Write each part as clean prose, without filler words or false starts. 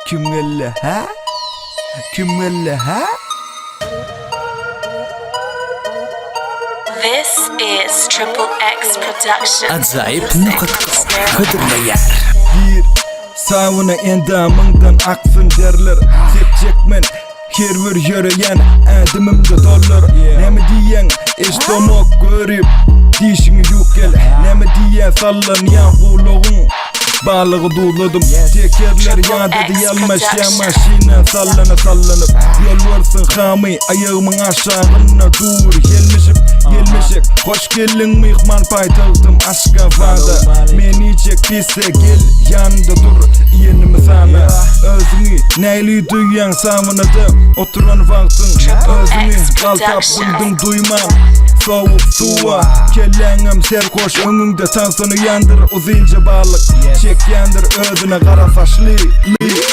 Kim geldi ha? Kim geldi ha? This is Triple X Production. Acayip.com Hıdırlı yer. Bir savuna endamından aksın derler. Seçecekmen her bir yöreyen adımımda dollar. Nemi diyen iş domok görüp dişini yuk gel. Nemi diyen sallanyan kuluğun balığı duladım. Tekerler yağdı yalmaş ya maşina sallanıp yol varsın hami ayağımın aşağına dur gelmişik hoş geldin mihman paytağıdım aşka vada meni çek pisse gel yanında dur yenimi sana özünü neyli duyan savunada oturan vaktın özünü kaltap buldum duymam soğuk suva kelleğim serkoş önünde tansını yandır uzunca balık çek yandır özüne kara saçlı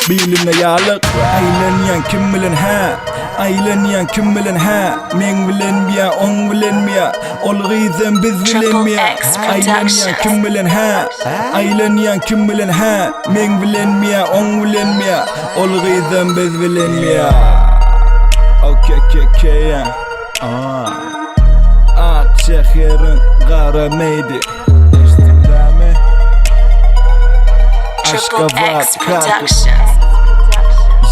biline yağlık aylanyan kim bilen ha aylanyan kim bilen ha men bilen miya on bilen miya ol gizem biz bilen miya aylanyan kim bilen ha aylanyan kim bilen ha men bilen miya on bilen miya ol gizem biz bilen miya okay ya Şehrin kara meydi İstimdami Aşka X vat Production.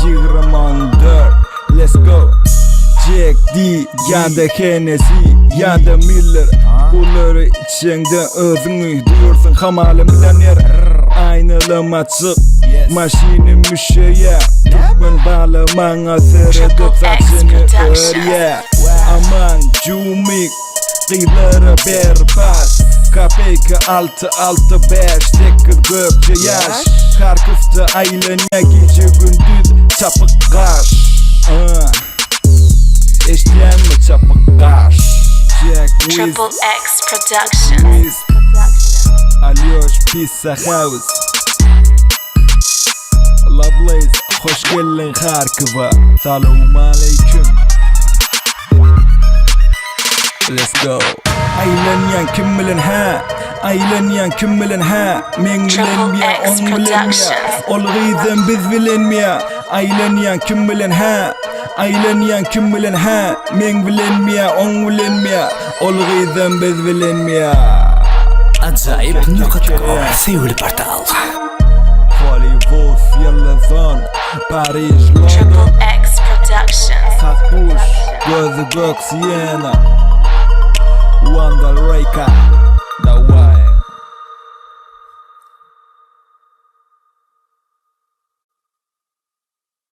24 Let's go Jack D ya da Hennessy ya da Miller Bunları içinde özünü duyursun hamalı milyoner Aynalım açık maşini müşeye Tutman bağlamana sırıtıp saçını örye Aman cumik Kıyıları berbat KPK 665 8 gökçe yaş Karkıfta aylana gece gündüz çapık kaş İşleyen mi çapık kaş Triple X Production. Alyosh Pizza House La Blaze hoş geldin Harkova Selamun aleyküm Let's go aylanyan kim bilen ha aylanyan kim bilen ha men bilen miya on bilen miya ol gizem biz bilen miya aylanyan kim bilen ha aylanyan kim bilen ha men bilen miya on bilen miya ol gizem biz bilen miya Acayip.com Seyirli portal. Hollywood Yellowstone Paris London Triple X Production. Katbuş Gözü gök Siena Wonder Reka The White